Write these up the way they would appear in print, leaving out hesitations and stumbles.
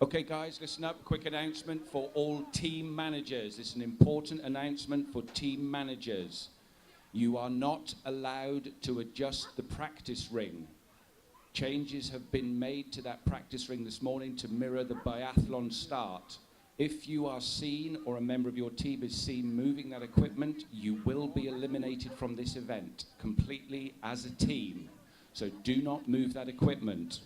Okay, guys, listen up. Quick announcement for all team managers. It's an important announcement for team managers. You are not allowed to adjust the practice ring. Changes have been made to that practice ring this morning to mirror the biathlon start. If you are seen or a member of your team is seen moving that equipment, you will be eliminated from this event completely as a team. So do not move that equipment.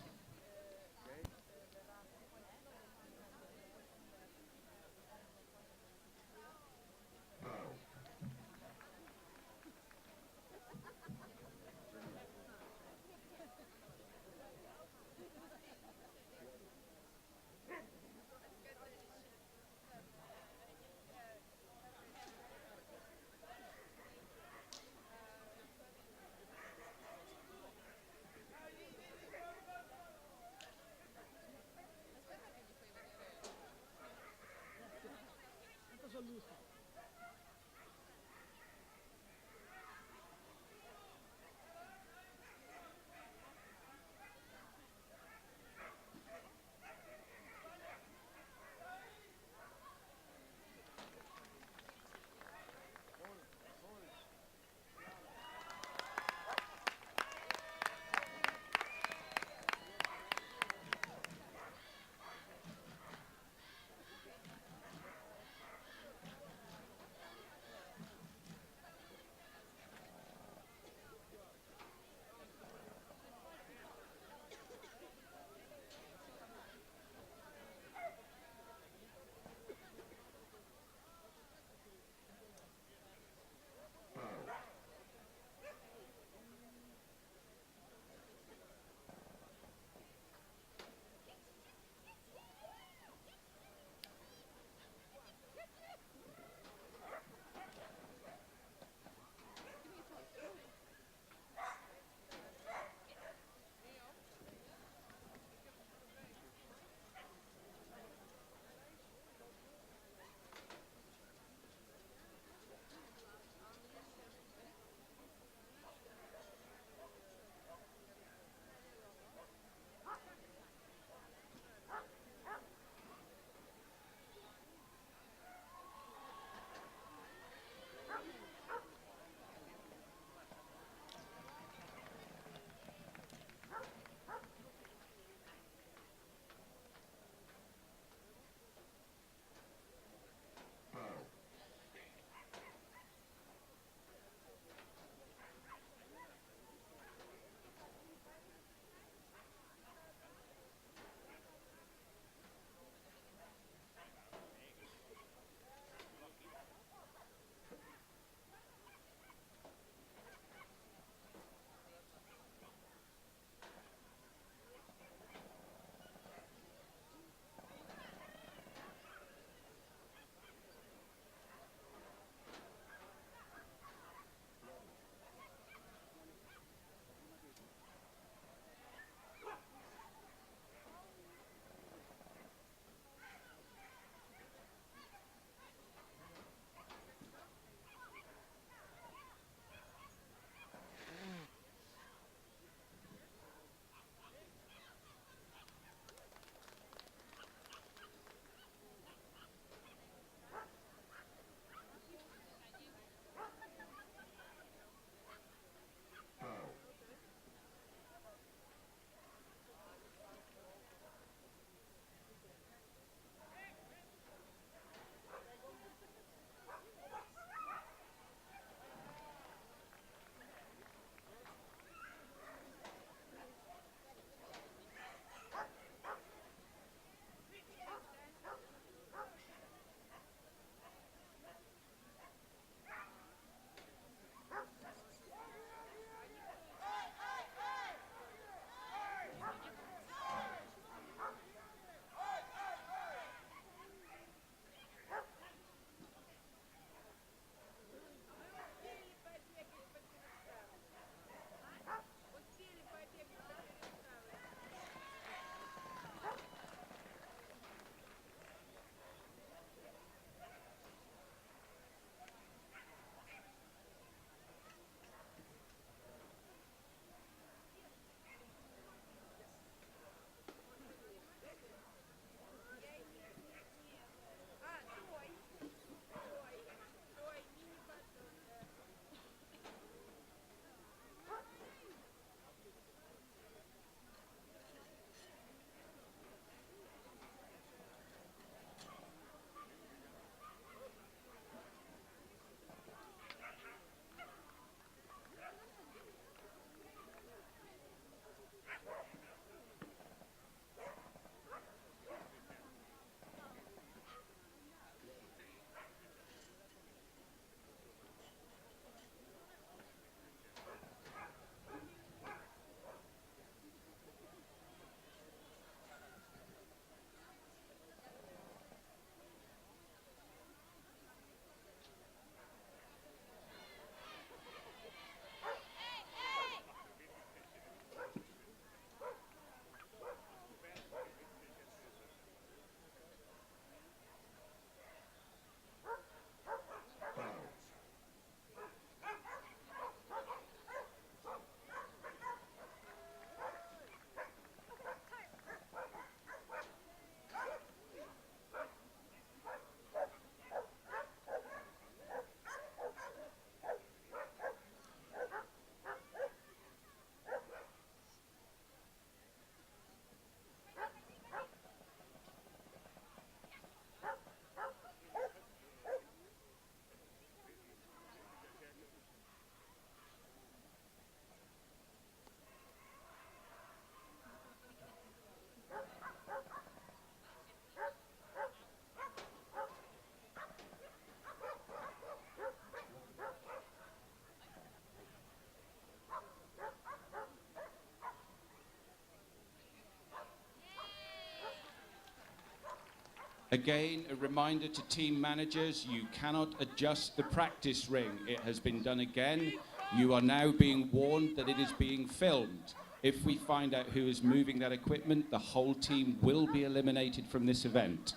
Again, a reminder to team managers, you cannot adjust the practice ring. It has been done again. You are now being warned that it is being filmed. If we find out who is moving that equipment, the whole team will be eliminated from this event.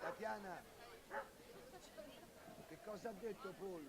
Tatiana, che cosa ha detto Paul?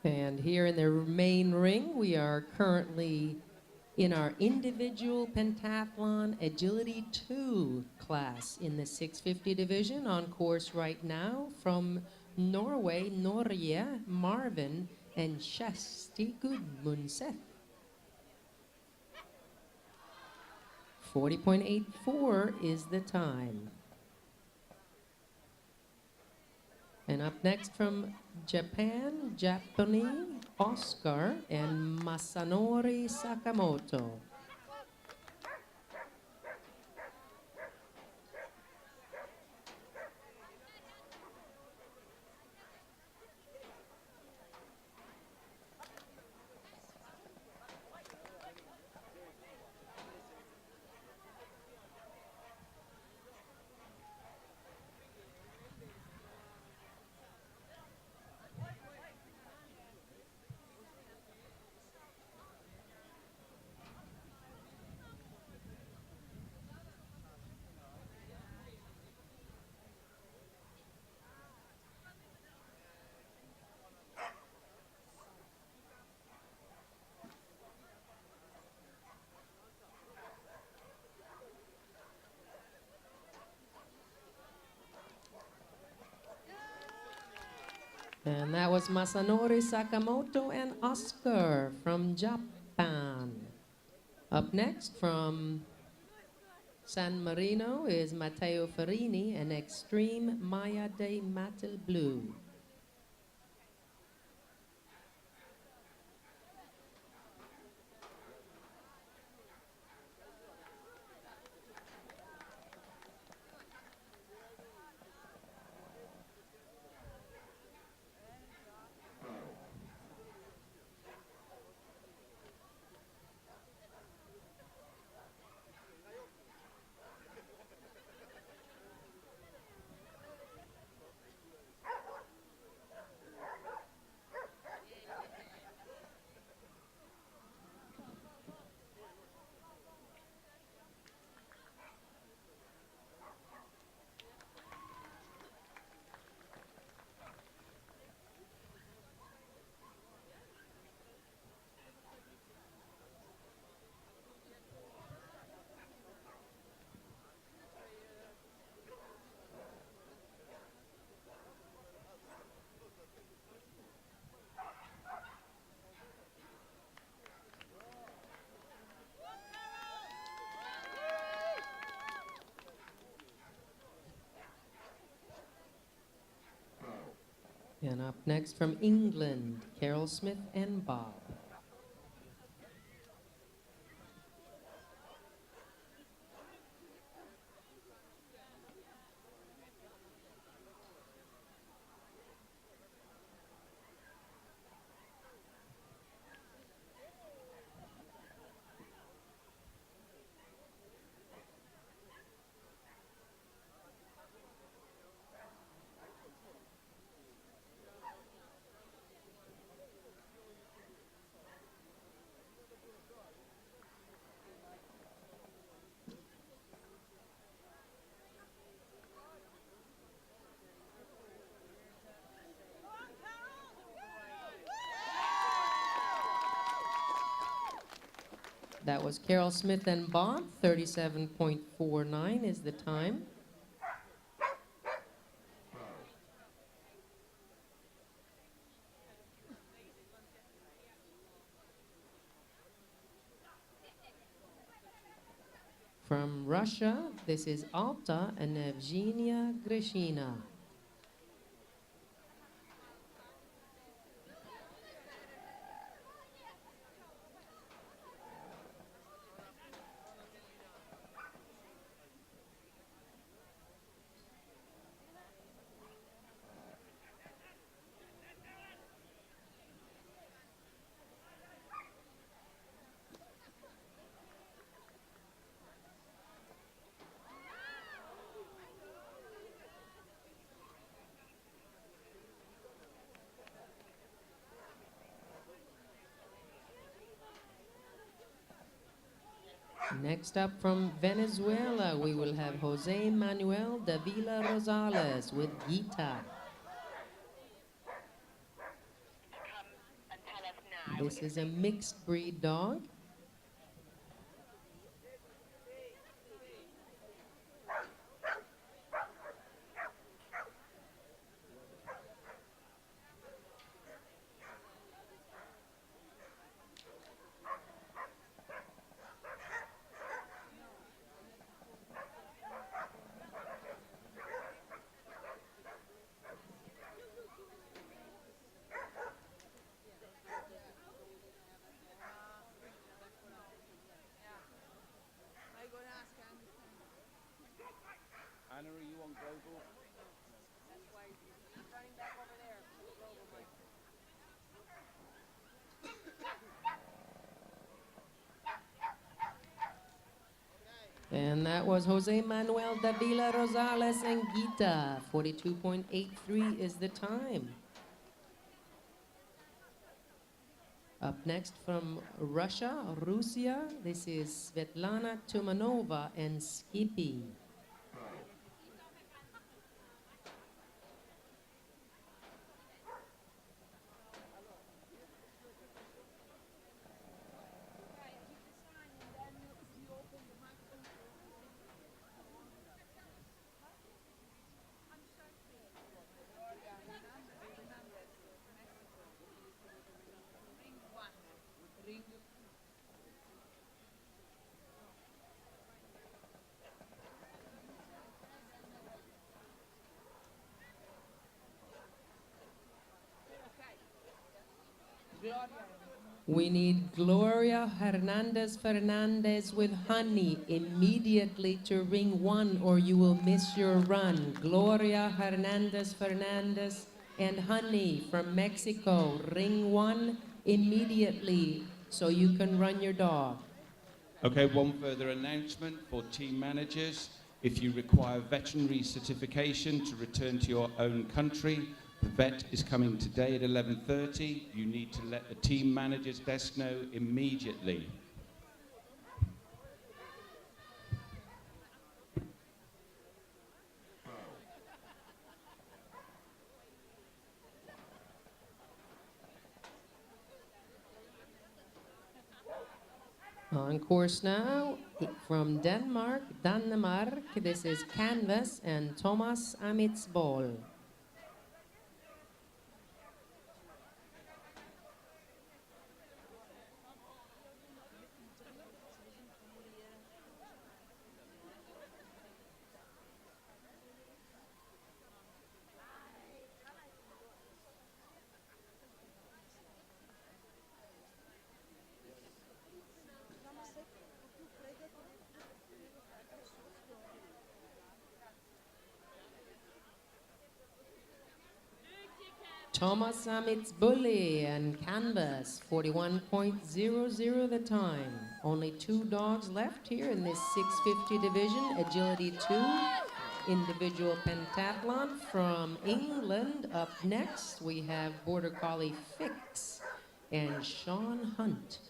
And here in the main ring, we are currently in our individual pentathlon agility 2 class in the 650 division on course right now from Norway, Norge, Marvin, and Kjersti Gudmundset. 40.84 is the time. And up next from Japan, Japanese Oscar and Masanori Sakamoto. And that was Masanori Sakamoto and Oscar from Japan. Up next from San Marino is Matteo Farini and Extreme Maya de Matel Blue. And up next from England, Carol Smith and Bob. That was Carol Smith and Bob. 37.49 is the time. From Russia, this is Alta and Evgenia Grishina. Next up from Venezuela, we will have Jose Manuel Davila Rosales with Gita. This is a mixed breed dog. Anna, are you on global? And that was Jose Manuel Davila Rosales and Gita. 42.83 is the time. Up next from Russia, this is Svetlana Tumanova and Skippy. We need Gloria Hernandez Fernandez with Honey immediately to ring 1 or you will miss your run. Gloria Hernandez Fernandez and Honey from Mexico. Ring 1 immediately so you can run your dog. Okay, one further announcement for team managers. If you require veterinary certification to return to your own country, the vet is coming today at 11:30. You need to let the team manager's desk know immediately. On course now from Denmark, this is Canvas and Thomas Amitsbol. Thomas Amitsbully and Canvas, 41.00 the time. Only 2 dogs left here in this 650 division. Agility 2, individual pentathlon from England. Up next, we have Border Collie Fix and Sean Hunt.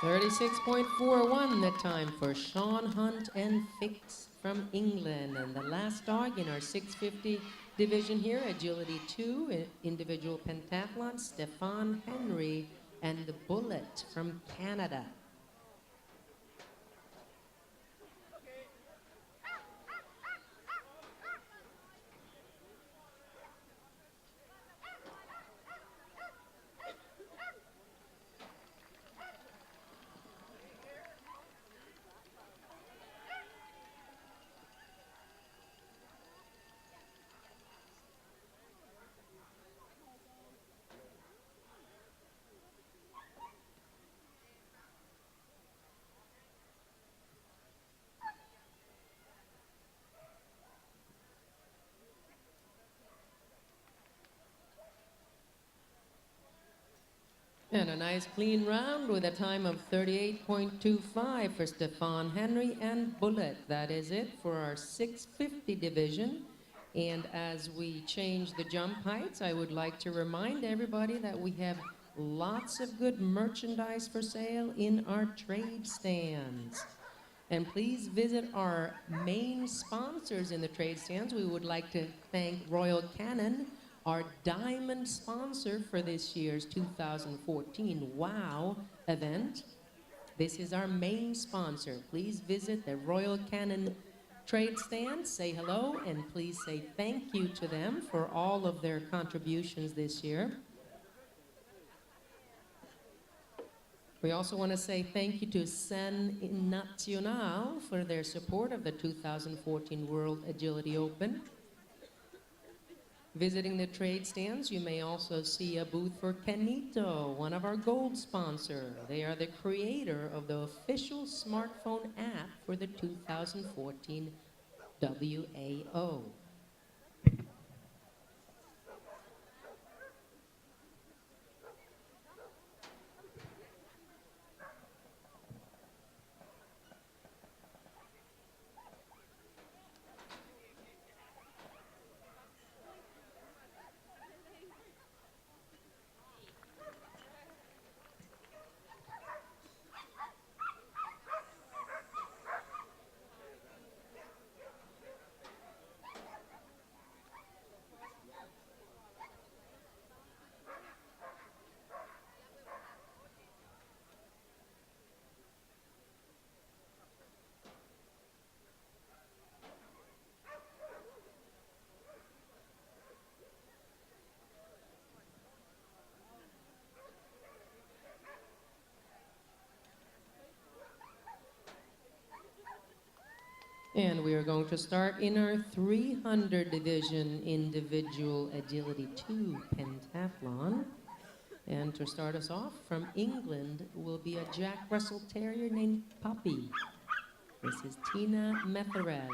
.36.41 the time for Sean Hunt and Fix from England. And the last dog in our 650 division here, Agility 2, individual pentathlon, Stefan Henry and the Bullet from Canada. And a nice clean round with a time of 38.25 for Stefan Henry and Bullet. That is it for our 650 division. And as we change the jump heights, I would like to remind everybody that we have lots of good merchandise for sale in our trade stands. And please visit our main sponsors in the trade stands. We would like to thank Royal Canin, our diamond sponsor for this year's 2014 WOW event. This is our main sponsor. Please visit the Royal Canin trade stand, say hello, and please say thank you to them for all of their contributions this year. We also want to say thank you to Sen Nacional for their support of the 2014 World Agility Open. Visiting the trade stands, you may also see a booth for Kenito, one of our gold sponsors. They are the creator of the official smartphone app for the 2014 WAO. And we are going to start in our 300 division individual agility 2 pentathlon. And to start us off from England will be a Jack Russell Terrier named Poppy. This is Tina Metherell.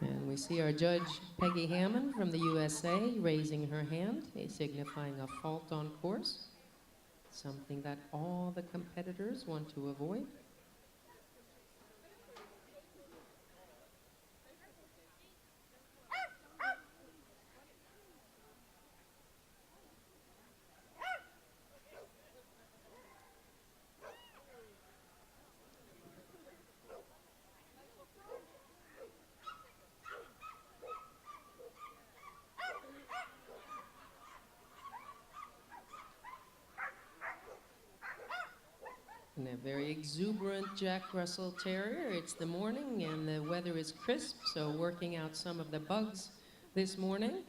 And we see our judge, Peggy Hammond from the USA, raising her hand, signifying a fault on course, something that all the competitors want to avoid. And a very exuberant Jack Russell Terrier. It's the morning and the weather is crisp, so working out some of the bugs this morning.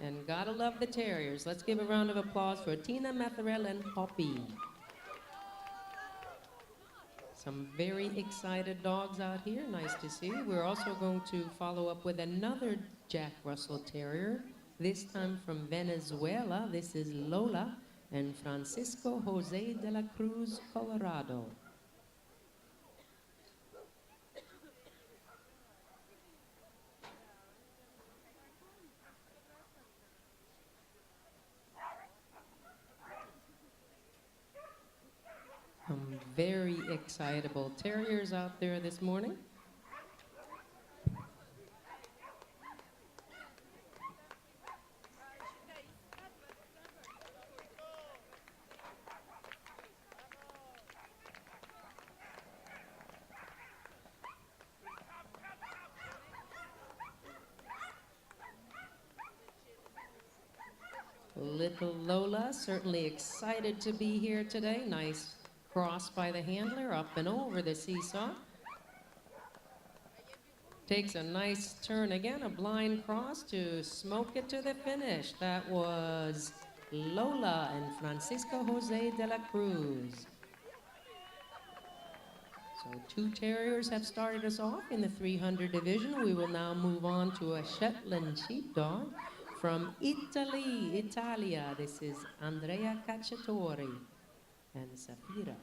And gotta love the terriers. Let's give a round of applause for Tina Metherell and Poppy. Some very excited dogs out here, nice to see. We're also going to follow up with another Jack Russell Terrier, this time from Venezuela. This is Lola and Francisco Jose de la Cruz, Colorado. Some very excitable terriers out there this morning. Little Lola, certainly excited to be here today. Nice cross by the handler, up and over the seesaw. Takes a nice turn again, a blind cross to smoke it to the finish. That was Lola and Francisco Jose de la Cruz. So 2 terriers have started us off in the 300 division. We will now move on to a Shetland sheepdog. From Italia, this is Andrea Cacciatori and Safira.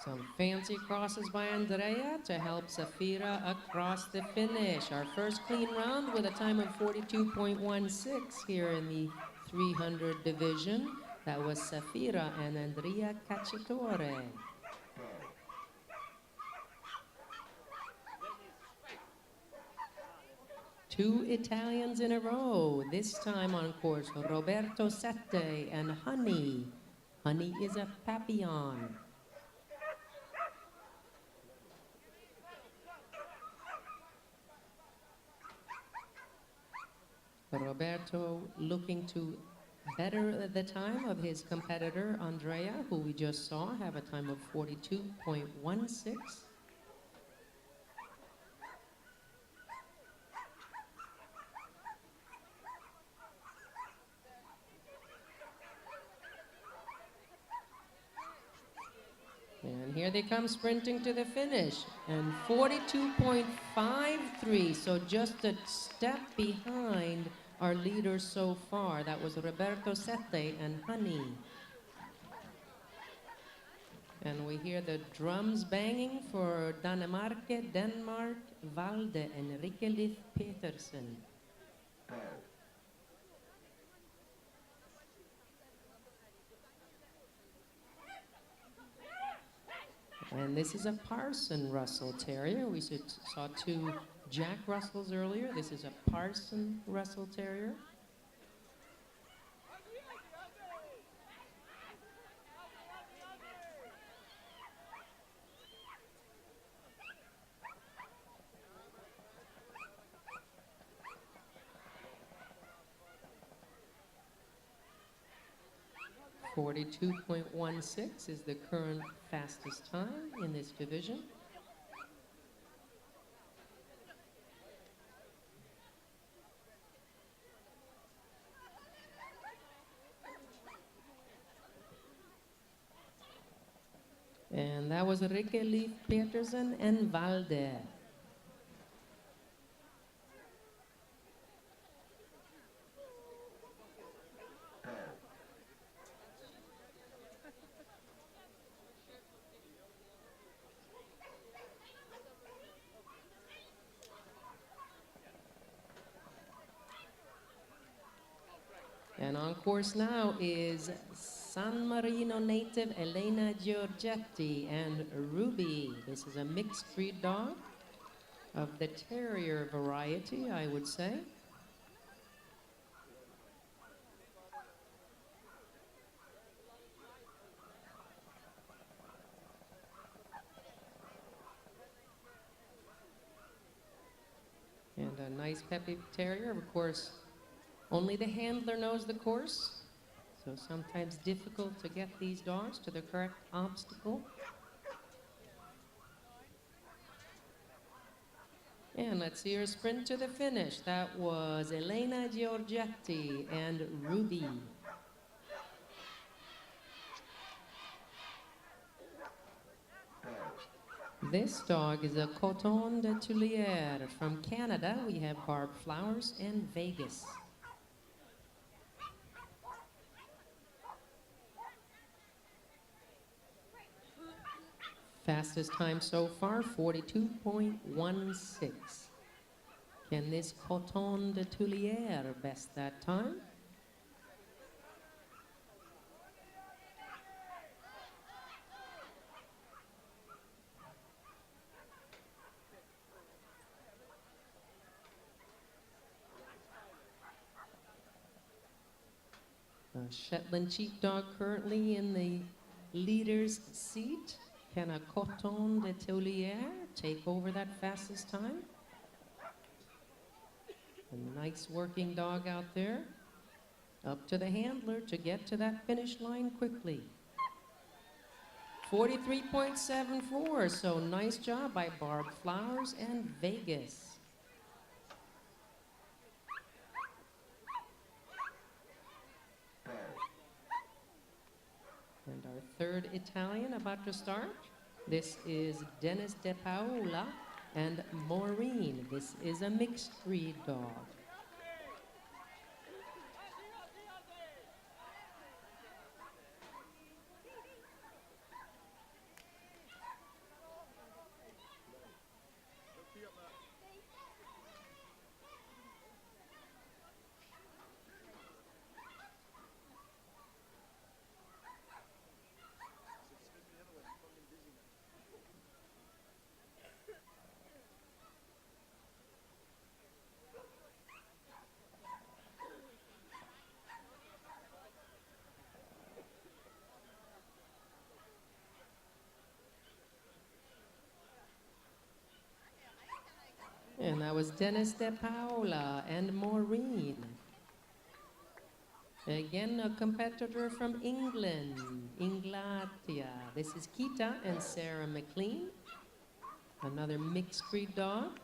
Some fancy crosses by Andrea to help Safira across the finish. Our first clean round with a time of 42.16 here in the 300 division. That was Safira and Andrea Cacciatore. Two Italians in a row, this time on course Roberto Sette and Honey. Honey is a Papillon. Roberto looking to better the time of his competitor Andrea, who we just saw have a time of 42.16. And here they come sprinting to the finish. And 42.53, so just a step behind our leaders so far. That was Roberto Sette and Honey. And we hear the drums banging for Denmark, Valde, and Rikke Petersen. And this is a Parson Russell Terrier. We saw two Jack Russells earlier. This is a Parson Russell Terrier. .16 is the current fastest time in this division. And that was Rikke Petersen and Valde. And on course now is San Marino native Elena Giorgetti and Ruby. This is a mixed breed dog of the terrier variety, I would say. And a nice peppy terrier, of course. Only the handler knows the course, so sometimes difficult to get these dogs to the correct obstacle. And let's see her sprint to the finish. That was Elena Giorgetti and Ruby. This dog is a Coton de Tulier. From Canada, we have Barb Flowers and Vegas. Fastest time so far, 42.16. Can this Coton de Tulier best that time? A Shetland Sheepdog currently in the leader's seat. Can a Coton de Tulier take over that fastest time? A nice working dog out there. Up to the handler to get to that finish line quickly. 43.74, so nice job by Barb Flowers and Vegas. And our third Italian about to start. This is Dennis De Paola and Maureen. This is a mixed breed dog. And that was Dennis De Paula and Maureen. Again, a competitor from England, Inglaterra. This is Kita and Sarah McLean, another mixed breed dog.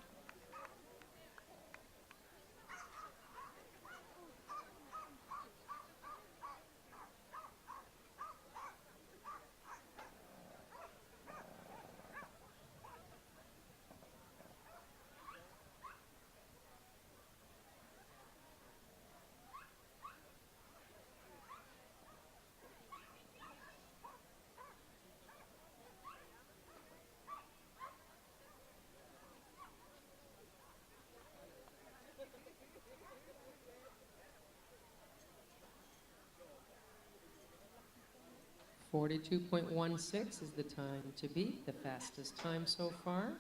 .42.16 is the time to beat, the fastest time so far.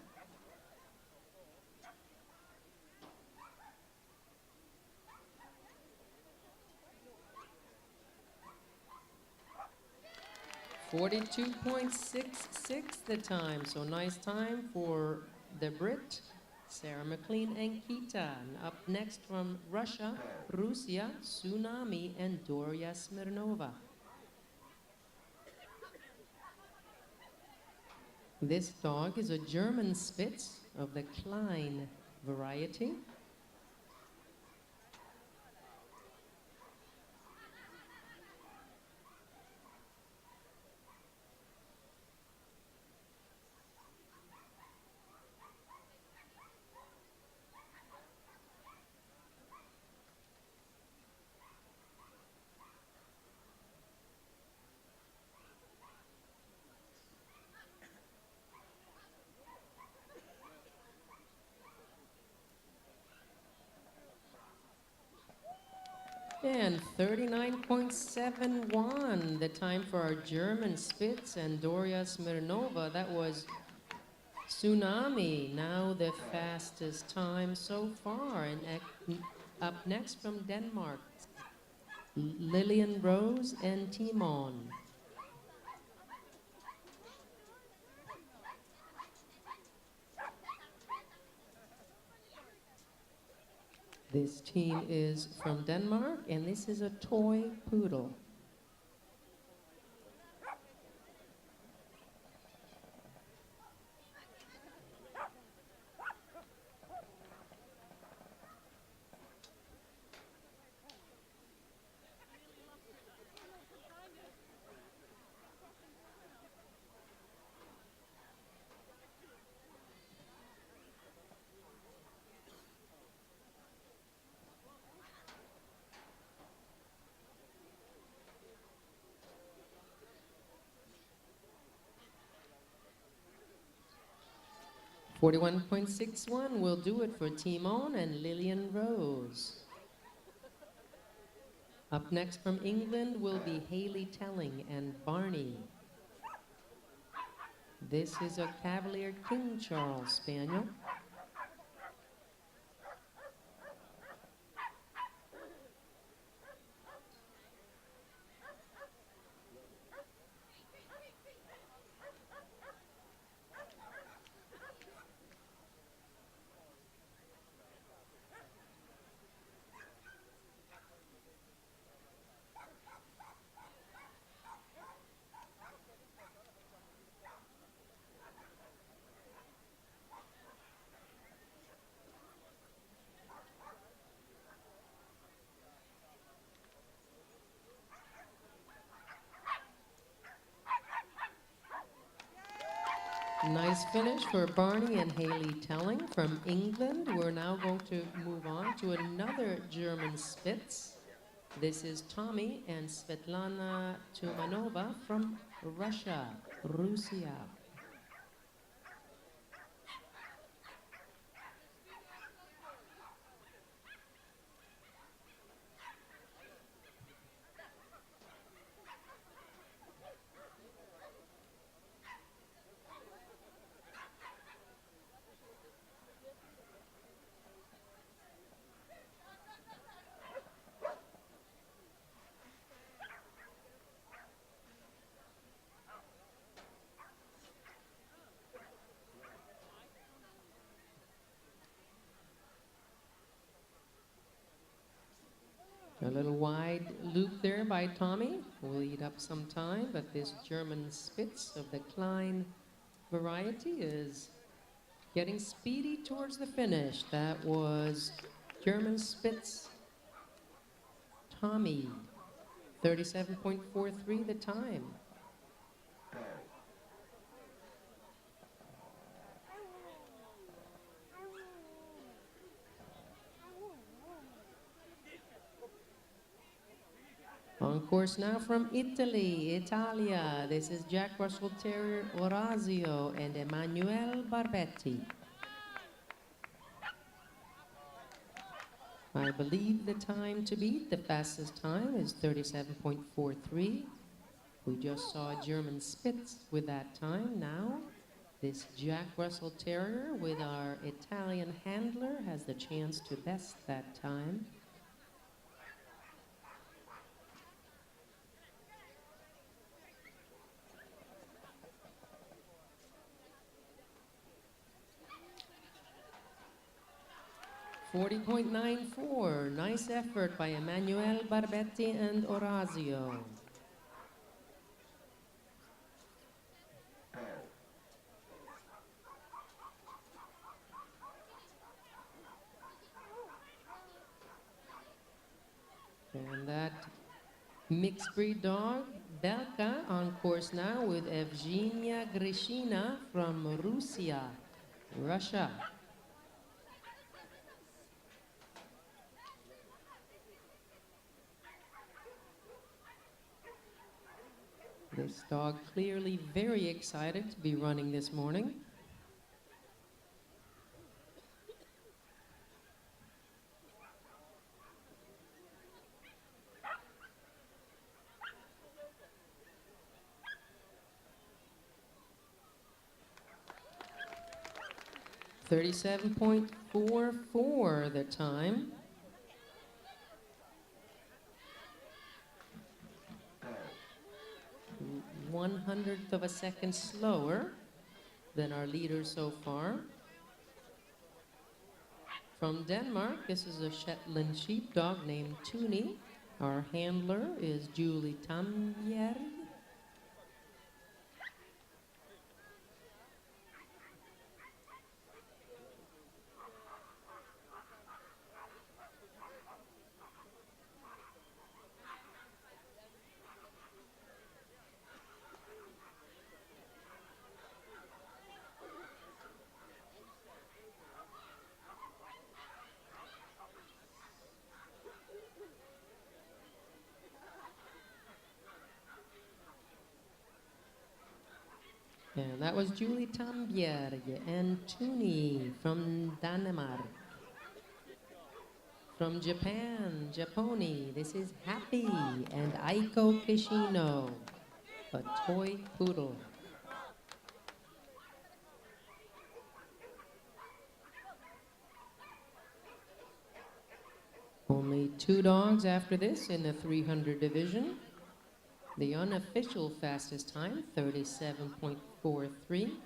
.42.66 the time, so nice time for the Brit, Sarah McLean and Kita. And up next from Russia, Tsunami and Doria Smirnova. This dog is a German Spitz of the Klein variety. And 39.71, the time for our German Spitz and Doria Smirnova. That was Tsunami, now the fastest time so far. And up next from Denmark, Lillian Rose and Timon. This team is from Denmark, and this is a toy poodle. .41.61 will do it for Timon and Lillian Rose. Up next from England will be Haley Telling and Barney. This is a Cavalier King Charles Spaniel. Nice finish for Barney and Haley Telling from England. We're now going to move on to another German Spitz. This is Tommy and Svetlana Tumanova from Russia. A little wide loop there by Tommy. Will eat up some time, but this German Spitz of the Klein variety is getting speedy towards the finish. That was German Spitz Tommy, 37.43 the time. On course now from Italy, Italia. This is Jack Russell Terrier Orazio and Emanuele Barbetti. I believe the time to beat, the fastest time, is 37.43. We just saw a German Spitz with that time. Now, this Jack Russell Terrier with our Italian handler has the chance to best that time. .94, nice effort by Emanuele Barbetti and Orazio. And that mixed breed dog, Belka, on course now with Evgenia Grishina from Russia. This dog clearly very excited to be running this morning. .44 the time. 1/100th of a second slower than our leader so far. From Denmark, this is a Shetland sheepdog named Tuni. Our handler is Julie Tamjer. And that was Julie Tambjerg and Tuni from Denmark. From Japan, Japoni, this is Happy and Aiko Kishino, a toy poodle. Only 2 dogs after this in the 300 division. The unofficial fastest time, 37.43.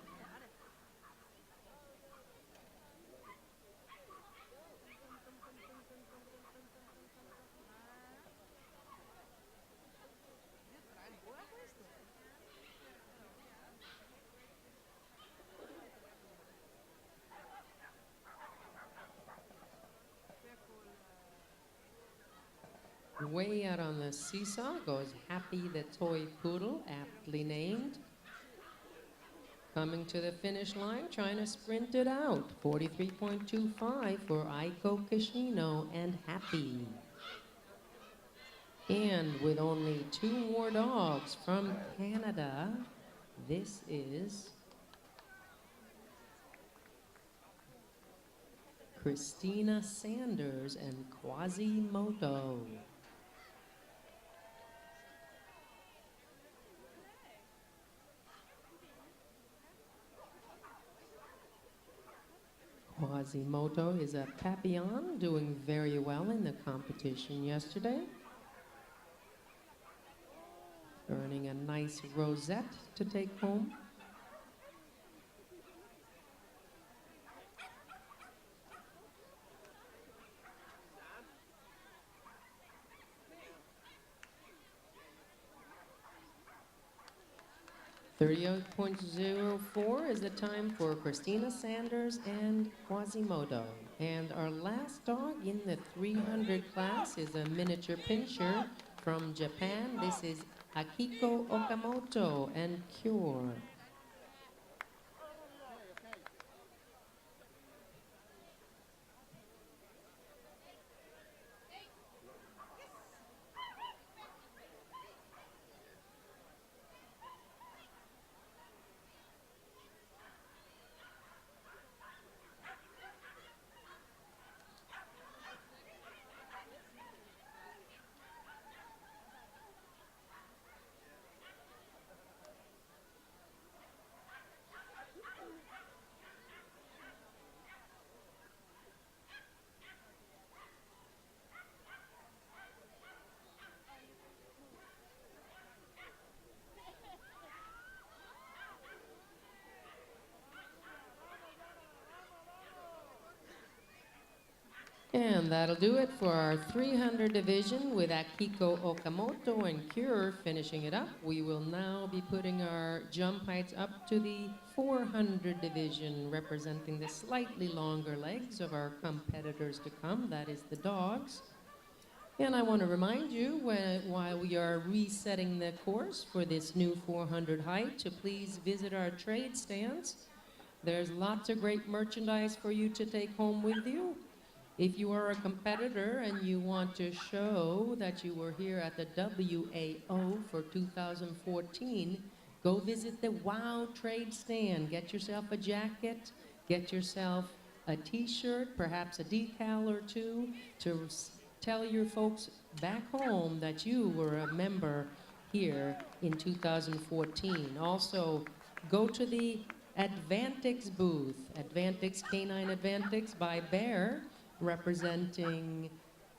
Way out on the seesaw goes Happy the toy poodle, aptly named. Coming to the finish line, trying to sprint it out. 43.25 for Aiko Kishino and Happy. And with only 2 more dogs from Canada, this is Christina Sanders and Quasimoto. Quasimoto is a Papillon, doing very well in the competition yesterday. Earning a nice rosette to take home. 38.04 is the time for Christina Sanders and Quasimodo. And our last dog in the 300 class is a miniature pinscher from Japan. This is Akiko Okamoto and Cure. And that'll do it for our 300 division with Akiko Okamoto and Cure finishing it up. We will now be putting our jump heights up to the 400 division, representing the slightly longer legs of our competitors to come. That is the dogs. And I want to remind you, while we are resetting the course for this new 400 height, to please visit our trade stands. There's lots of great merchandise for you to take home with you. If you are a competitor and you want to show that you were here at the WAO for 2014, go visit the WAO trade stand. Get yourself a jacket, get yourself a t-shirt, perhaps a decal or two, to tell your folks back home that you were a member here in 2014. Also, go to the Advantix booth, Advantix Canine Advantix by Bear, representing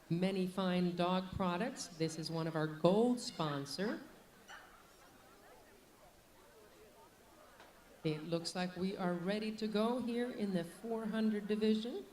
many fine dog products. This is one of our gold sponsor. It looks like we are ready to go here in the 400 division.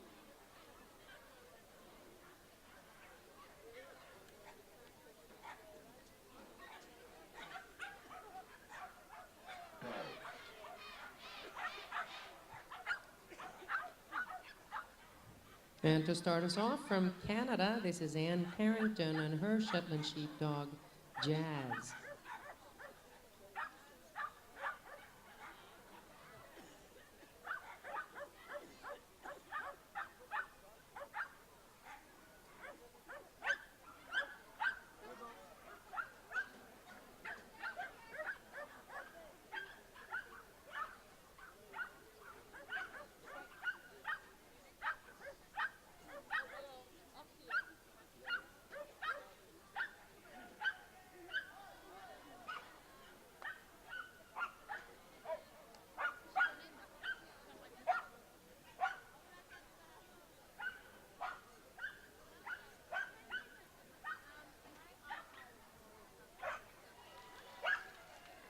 And to start us off from Canada, this is Anne Carrington and her Shetland sheepdog, Jazz.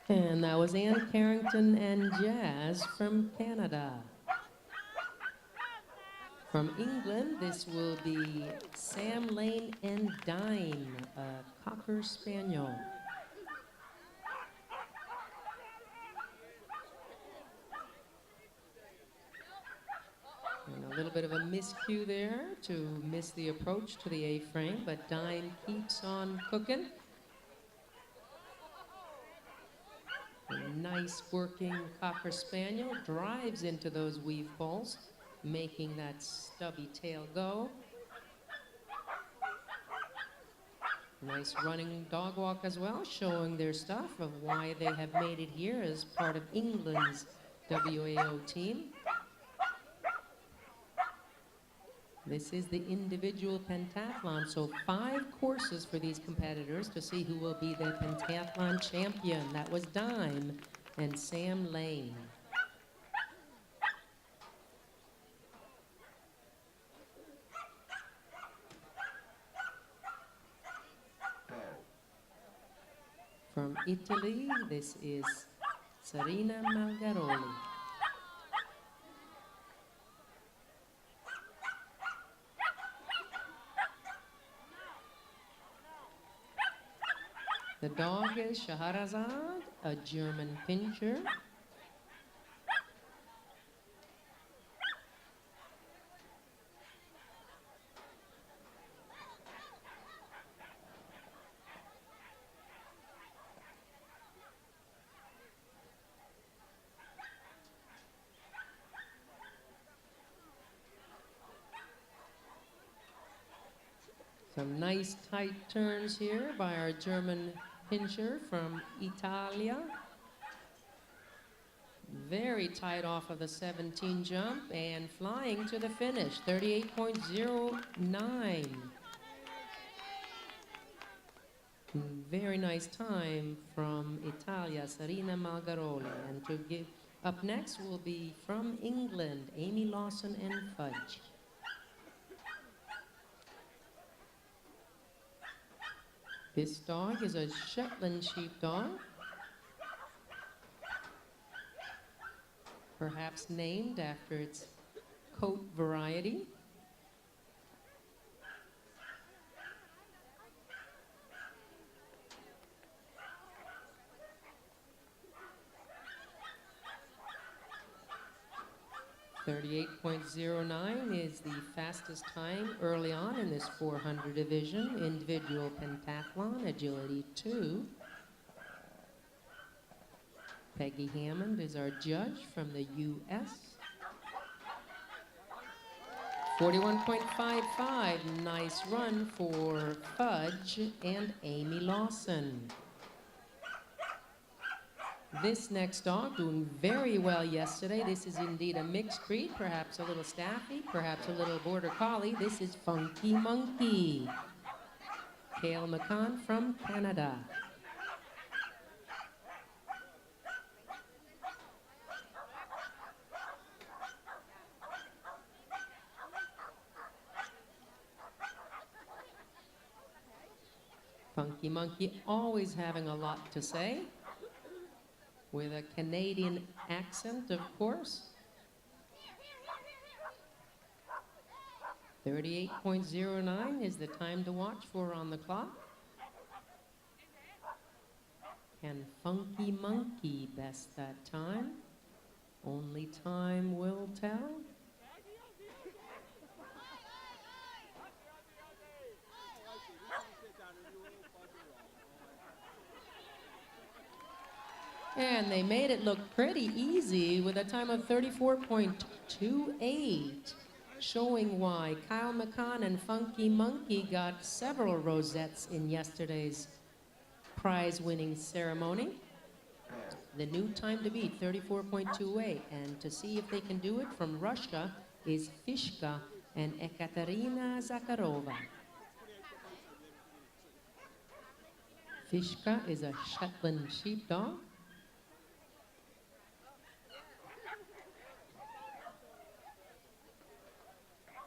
And that was Anne Carrington and Jazz from Canada. From England, this will be Sam Lane and Dine, a Cocker Spaniel. And a little bit of a miscue there to miss the approach to the A-frame, but Dine keeps on cooking. A nice working Cocker Spaniel drives into those weave poles, making that stubby tail go. Nice running dog walk as well, showing their stuff of why they have made it here as part of England's WAO team. This is the individual pentathlon, so 5 courses for these competitors to see who will be the pentathlon champion. That was Dime and Sam Lane. From Italy, this is Serena Malgaroli. The dog is Shahrazad a German pinscher. Some nice tight turns here by our German pinscher from Italia. Very tight off of the 17 jump and flying to the finish, 38.09. Very nice time from Italia, Sarina Malgaroli. And to give up next will be from England, Amy Lawson and Fudge. This dog is a Shetland sheepdog, perhaps named after its coat variety. .09 is the fastest time early on in this 400 division, individual pentathlon, agility 2. Peggy Hammond is our judge from the U.S. 41.55, nice run for Fudge and Amy Lawson. This next dog doing very well yesterday. This is indeed a mixed breed, perhaps a little staffy, perhaps a little border collie. This is Funky Monkey. Cale McCann from Canada. Funky Monkey always having a lot to say, with a Canadian accent, of course. 38.09 is the time to watch for on the clock. Can Funky Monkey best that time? Only time will tell. And they made it look pretty easy with a time of 34.28, showing why Cale McCann and Funky Monkey got several rosettes in yesterday's prize-winning ceremony. The new time to beat, 34.28, and to see if they can do it from Russia is Fishka and Ekaterina Zakharova. Fishka is a Shetland sheepdog.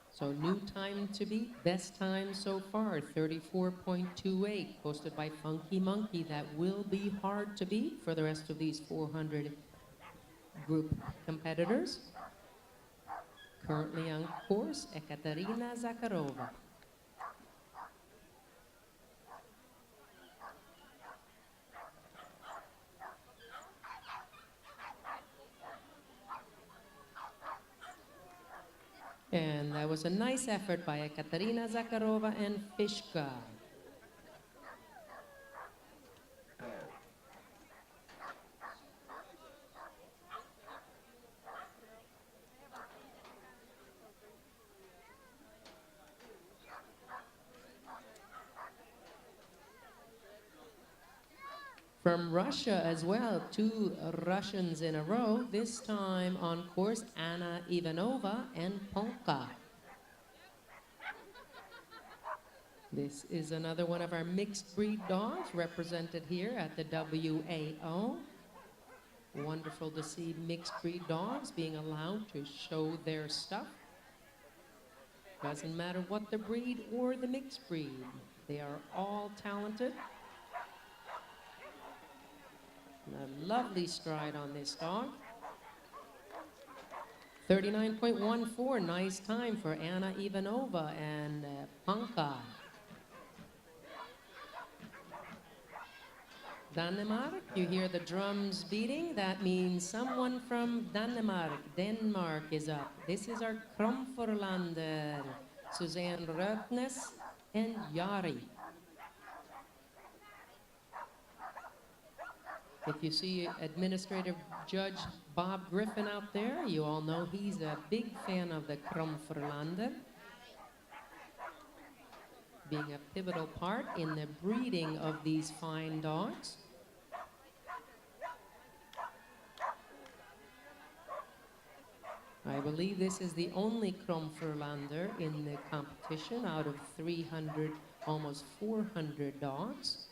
So new time to beat, best time so far, 34.28, posted by Funky Monkey. That will be hard to beat for the rest of these 400 group competitors. Currently on course, Ekaterina Zakharova. And that was a nice effort by Ekaterina Zakharova and Fishka. From Russia as well, 2 Russians in a row, this time on course, Anna Ivanova and Polka. This is another one of our mixed breed dogs represented here at the WAO. Wonderful to see mixed breed dogs being allowed to show their stuff. Doesn't matter what the breed or the mixed breed, they are all talented. A lovely stride on this dog. 39.14, nice time for Anna Ivanova and Panka. Denmark. You hear the drums beating. That means someone from Denmark is up. This is our Kromforlander, Suzanne Rötnes and Jari. If you see Administrative Judge Bob Griffin out there, you all know he's a big fan of the Kromforlander, being a pivotal part in the breeding of these fine dogs. I believe this is the only Kromforlander in the competition out of 300, almost 400 dogs.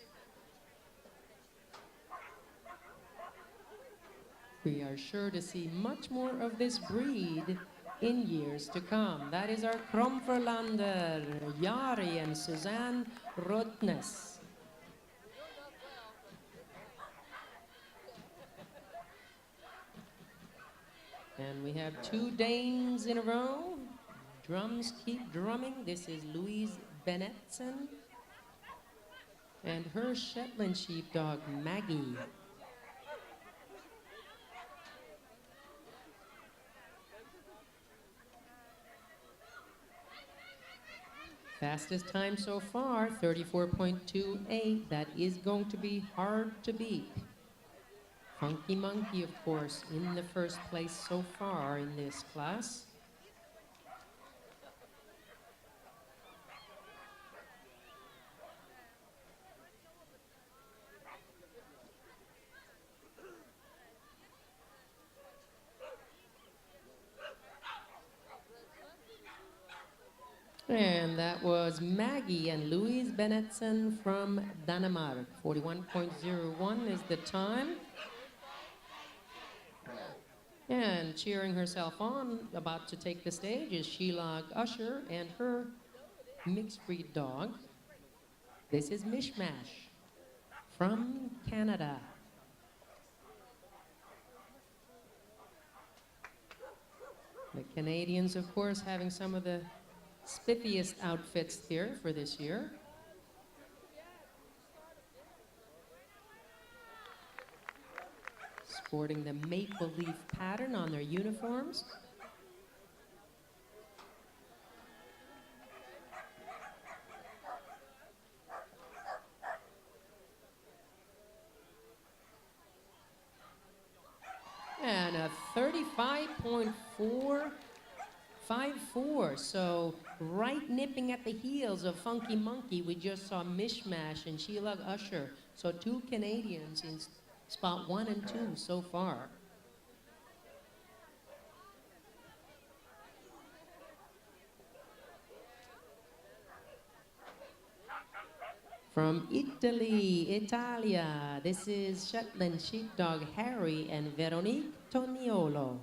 We are sure to see much more of this breed in years to come. That is our Kromforlander, Jari and Suzanne Rotnes. And we have two Danes in a row. Drums keep drumming. This is Louise Bennetson and her Shetland sheepdog, Maggie. Fastest time so far, 34.28. That is going to be hard to beat. Funky Monkey, of course, in the first place so far in this class. And that was Maggie and Louise Bennetson from Denmark. 41.01 is the time. And cheering herself on, about to take the stage, is Sheila Usher and her mixed breed dog. This is Mishmash from Canada. The Canadians, of course, having some of the spiffiest outfits here for this year. Sporting the maple leaf pattern on their uniforms. And a 35.454, so right nipping at the heels of Funky Monkey. We just saw Mishmash and Sheila Usher. So two Canadians in spot 1 and 2 so far. From Italy, Italia, this is Shetland sheepdog Harry and Veronique Toniolo.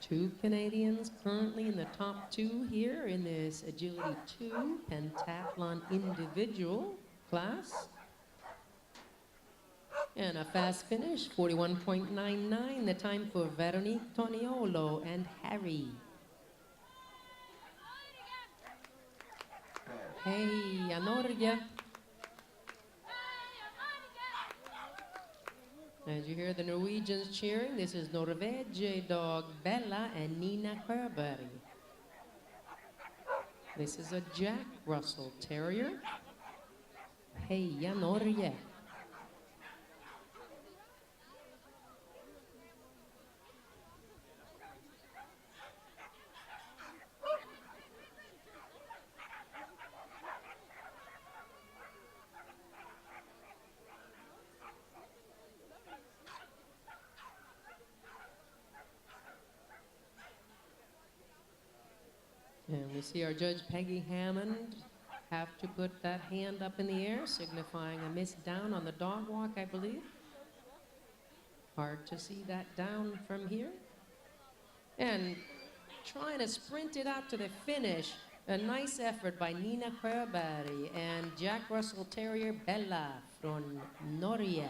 Two Canadians currently in the top 2 here in this Agility 2 Pentathlon individual class. And a fast finish, 41.99, the time for Veronique Toniolo and Harry. Heia Norge. As you hear the Norwegians cheering, this is Norvege dog Bella and Nina Herberg. This is a Jack Russell Terrier. Heia Norge. And we see our judge, Peggy Hammond, have to put that hand up in the air, signifying a miss down on the dog walk, I believe. Hard to see that down from here. And trying to sprint it out to the finish. A nice effort by Nina Sjöberg and Jack Russell Terrier Bella from Norge.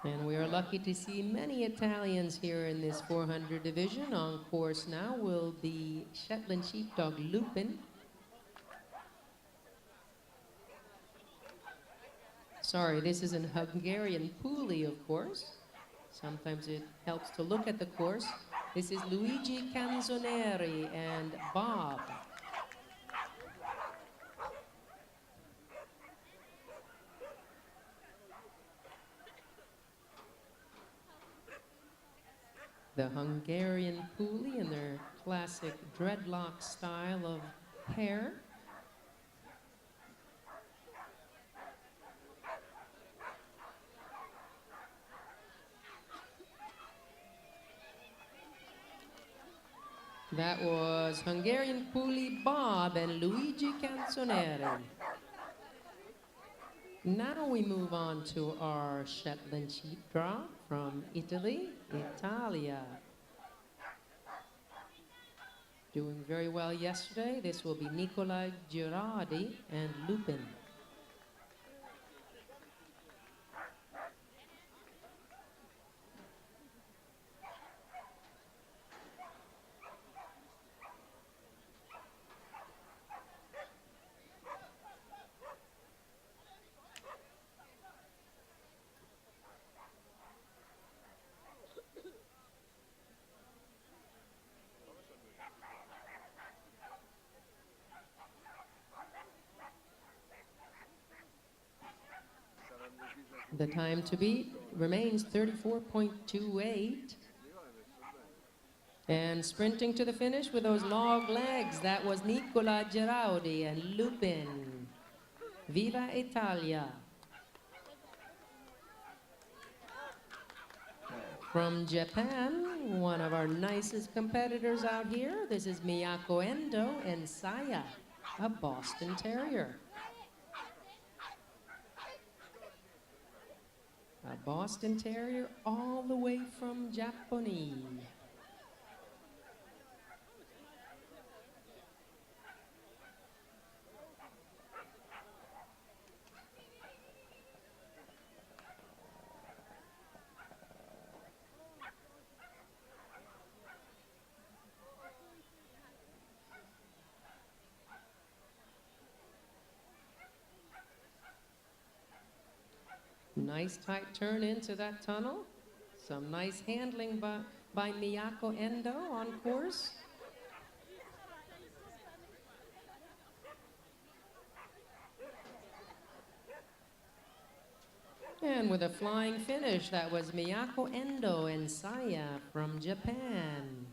And we are lucky to see many Italians here in this 400 division. On course now will be Shetland Sheepdog Lupin. Sorry, this is an Hungarian Puli, of course. Sometimes it helps to look at the course. This is Luigi Canzoneri and Bob. The Hungarian Puli in their classic dreadlock style of hair. That was Hungarian Puli Bob and Luigi Canzoneri. Now we move on to our Shetland Sheepdog from Italy, Italia. Doing very well yesterday. This will be Nicola Girardi and Lupin. The time to beat remains 34.28. And sprinting to the finish with those long legs, that was Nicola Girardi and Lupin. Viva Italia. From Japan, one of our nicest competitors out here, this is Miyako Endo and Saya, a Boston Terrier. A Boston Terrier all the way from Japanese. Nice tight turn into that tunnel. Some nice handling by Miyako Endo on course. And with a flying finish, that was Miyako Endo and Saya from Japan.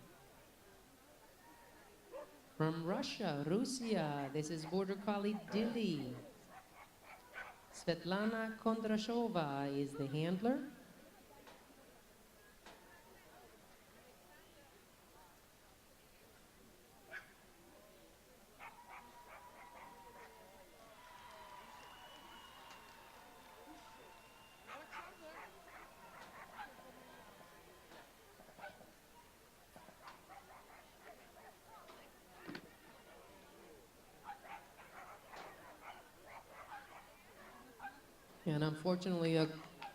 From Russia, this is Border Collie Dilly. Svetlana Kondrashova is the handler. And unfortunately, a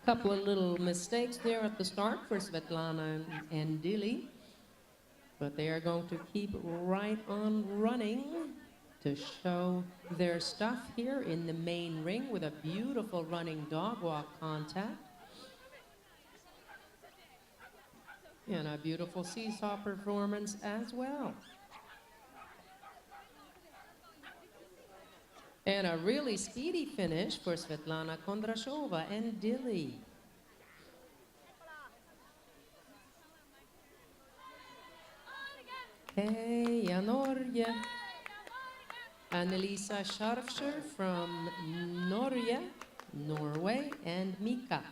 couple of little mistakes there at the start for Svetlana and Dilly. But they are going to keep right on running to show their stuff here in the main ring with a beautiful running dog walk contact. And a beautiful seesaw performance as well. And a really speedy finish for Svetlana Kondrashova and Dilly. Heja Norge. Annelisa Scharfscher from Norway, and Mika.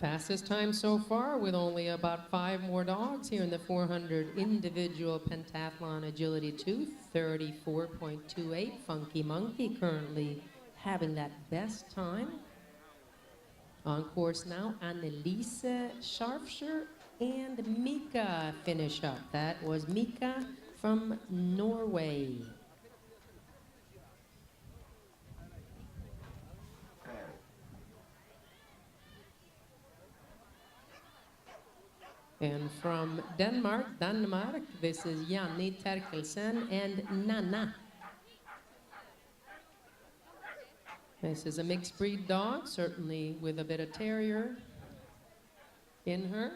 Fastest time so far with only about 5 more dogs here in the 400 individual pentathlon agility 2, 34.28. Funky Monkey currently having that best time. On course now, Annelise Scharfscher and Mika finish up. That was Mika from Norway. And from Denmark, this is Janni Terkelsen and Nana. This is a mixed breed dog, certainly with a bit of terrier in her.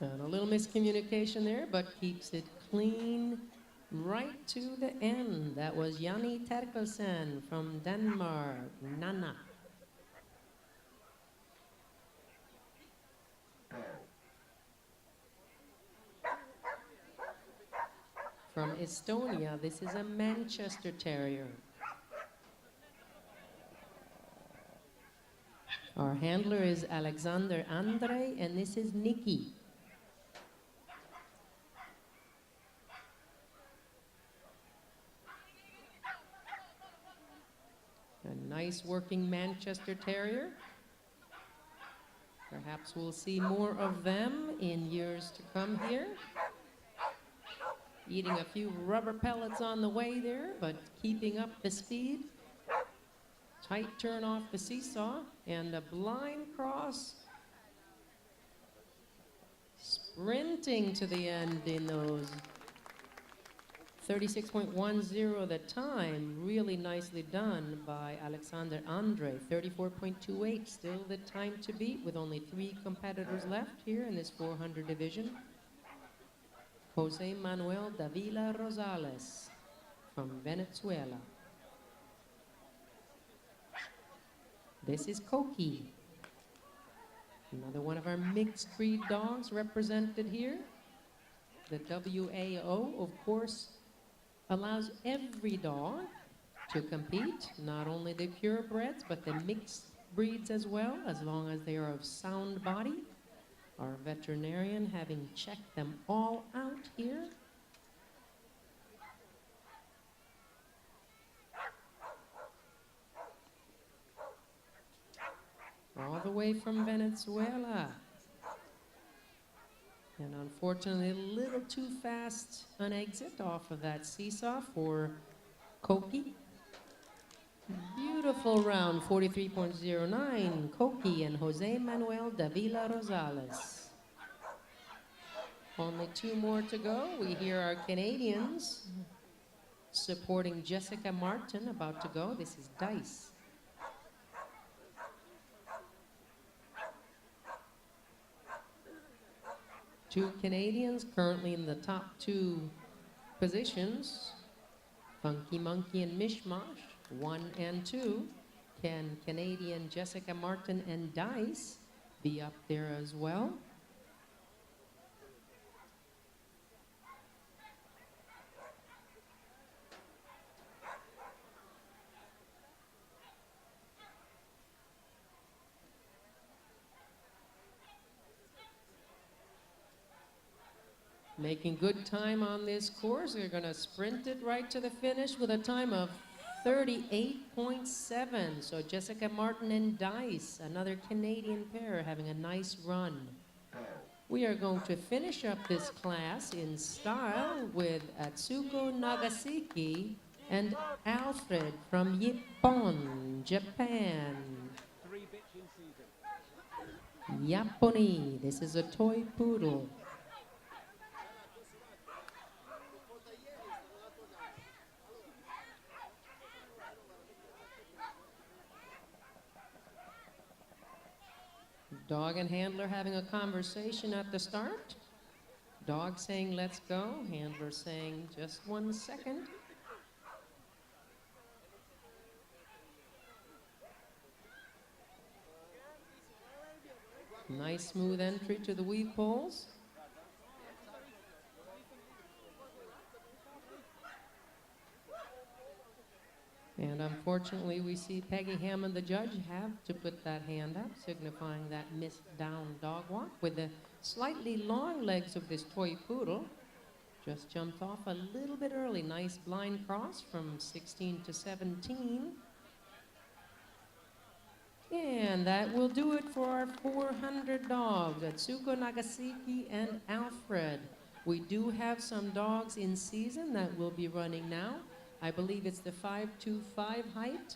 And a little miscommunication there, but keeps it clean right to the end. That was Janni Terkelsen from Denmark, Nana. From Estonia, this is a Manchester Terrier. Our handler is Alexander Andre, and this is Nikki. A nice working Manchester Terrier. Perhaps we'll see more of them in years to come here. Eating a few rubber pellets on the way there, but keeping up the speed. Tight turn off the seesaw and a blind cross. Sprinting to the end in those 36.10 the time. Really nicely done by Alexander Andre. 34.28, still the time to beat with only 3 competitors left here in this 400 division. Jose Manuel Davila Rosales from Venezuela. This is Koki, another one of our mixed breed dogs represented here. The WAO, of course, allows every dog to compete, not only the purebreds, but the mixed breeds as well, as long as they are of sound body. Our veterinarian having checked them all out here. All the way from Venezuela. And unfortunately, a little too fast an exit off of that seesaw for Koki. Beautiful round, 43.09. Koki and Jose Manuel Davila Rosales. Only 2 more to go. We hear our Canadians supporting Jessica Martin about to go. This is Dice. Two Canadians currently in the top 2 positions. Funky Monkey and Mishmash, 1 and 2. Can Canadian Jessica Martin and Dice be up there as well? Making good time on this course. They're going to sprint it right to the finish with a time of 38.7. So Jessica Martin and Dice, another Canadian pair, having a nice run. We are going to finish up this class in style with Atsuko Nagasaki and Alfred from Nippon, Japan. Yaponi, this is a toy poodle. Dog and handler having a conversation at the start. Dog saying, let's go. Handler saying, just 1 second. Nice smooth entry to the weave poles. And unfortunately, we see Peggy Hammond, the judge, have to put that hand up, signifying that missed down dog walk with the slightly long legs of this toy poodle. Just jumped off a little bit early. Nice blind cross from 16 to 17. And that will do it for our 400 dogs, Atsuko, Nagasaki, and Alfred. We do have some dogs in season that will be running now. I believe it's the 525 height.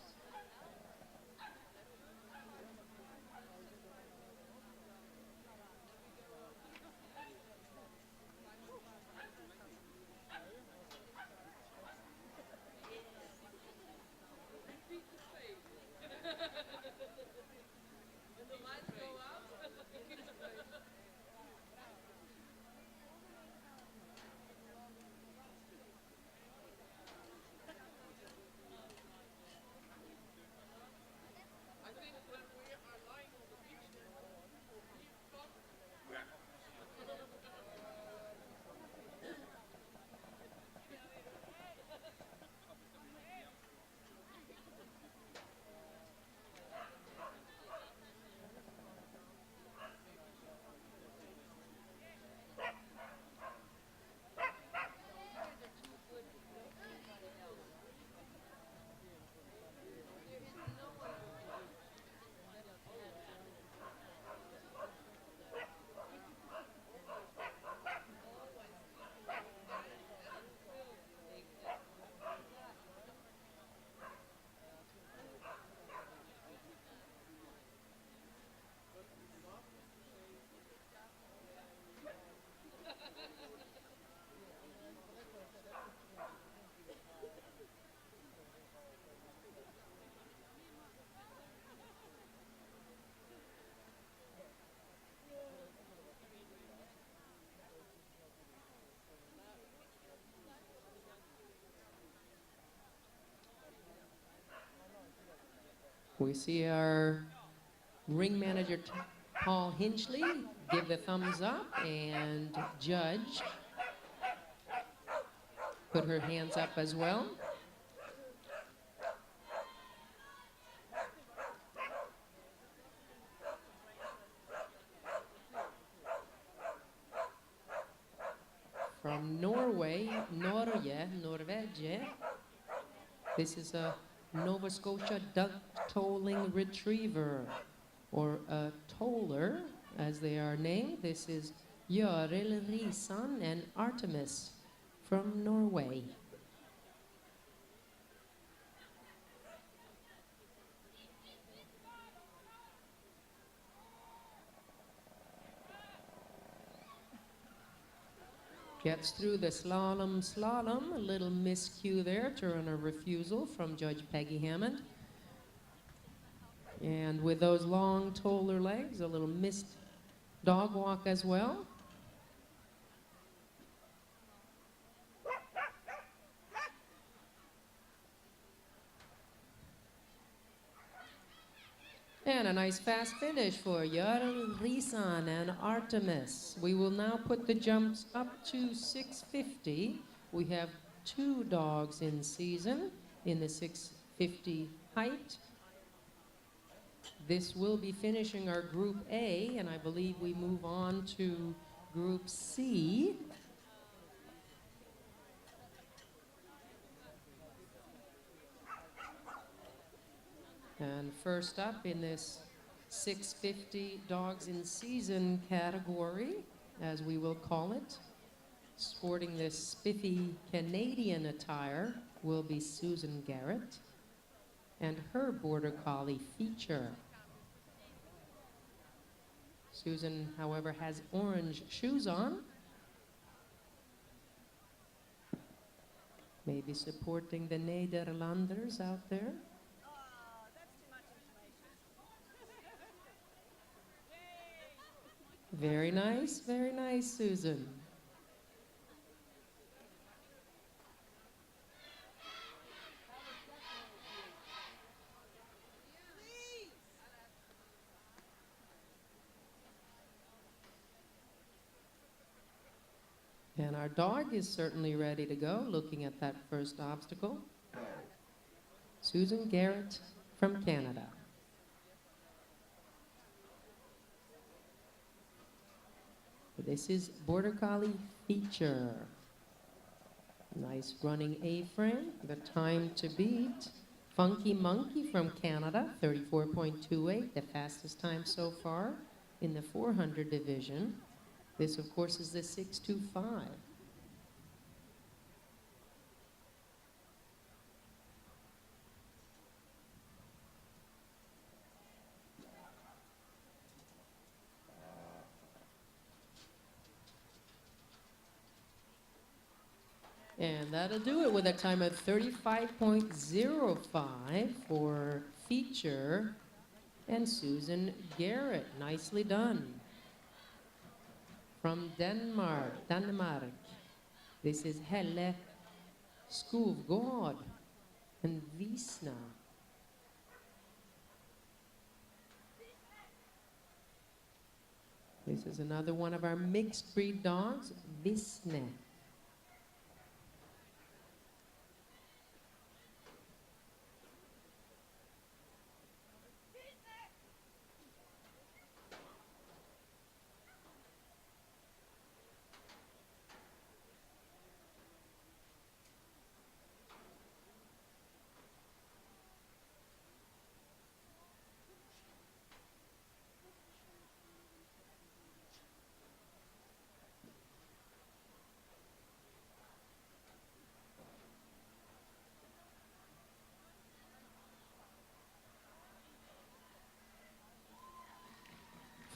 We see our ring manager, Paul Hinchley, give the thumbs up, and judge put her hands up as well. From Norway, Norvege. This is a Nova Scotia duck tolling retriever, or a toller, as they are named. This is Jøril Risan and Artemis from Norway. Gets through the slalom, a little miscue there, turn a refusal from Judge Peggy Hammond. And with those long toller legs, a little missed dog walk as well. And a nice fast finish for Jøril Risan and Artemis. We will now put the jumps up to 650. We have 2 dogs in season in the 650 height. This will be finishing our Group A, and I believe we move on to Group C. And first up in this 650 dogs in season category, as we will call it, sporting this spiffy Canadian attire, will be Susan Garrett and her Border Collie Feature. Susan, however, has orange shoes on, maybe supporting the Nederlanders out there. Very nice, Susan. And our dog is certainly ready to go, looking at that first obstacle. Susan Garrett from Canada. This is Border Collie Feature. Nice running A-frame. The time to beat. Funky Monkey from Canada, 34.28, the fastest time so far in the 400 division. This, of course, is the 625. And that'll do it with a time of 35.05 for Feature and Susan Garrett. Nicely done. From Denmark. This is Helle Skovgaard and Visna. This is another one of our mixed breed dogs, Visne.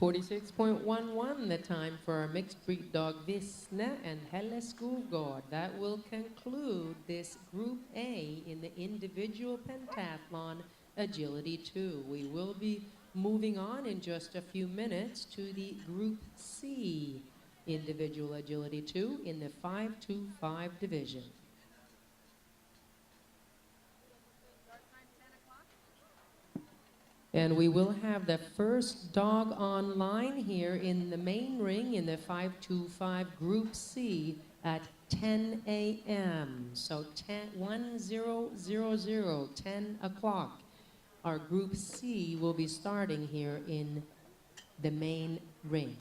.46.11 the time for our mixed breed dog Visne and Helle Skovgaard. That will conclude this Group A in the individual pentathlon Agility 2. We will be moving on in just a few minutes to the Group C individual Agility 2 in the 525 division. And we will have the first dog online here in the main ring in the 525 Group C at 10 a.m. So 10 o'clock. Our Group C will be starting here in the main ring.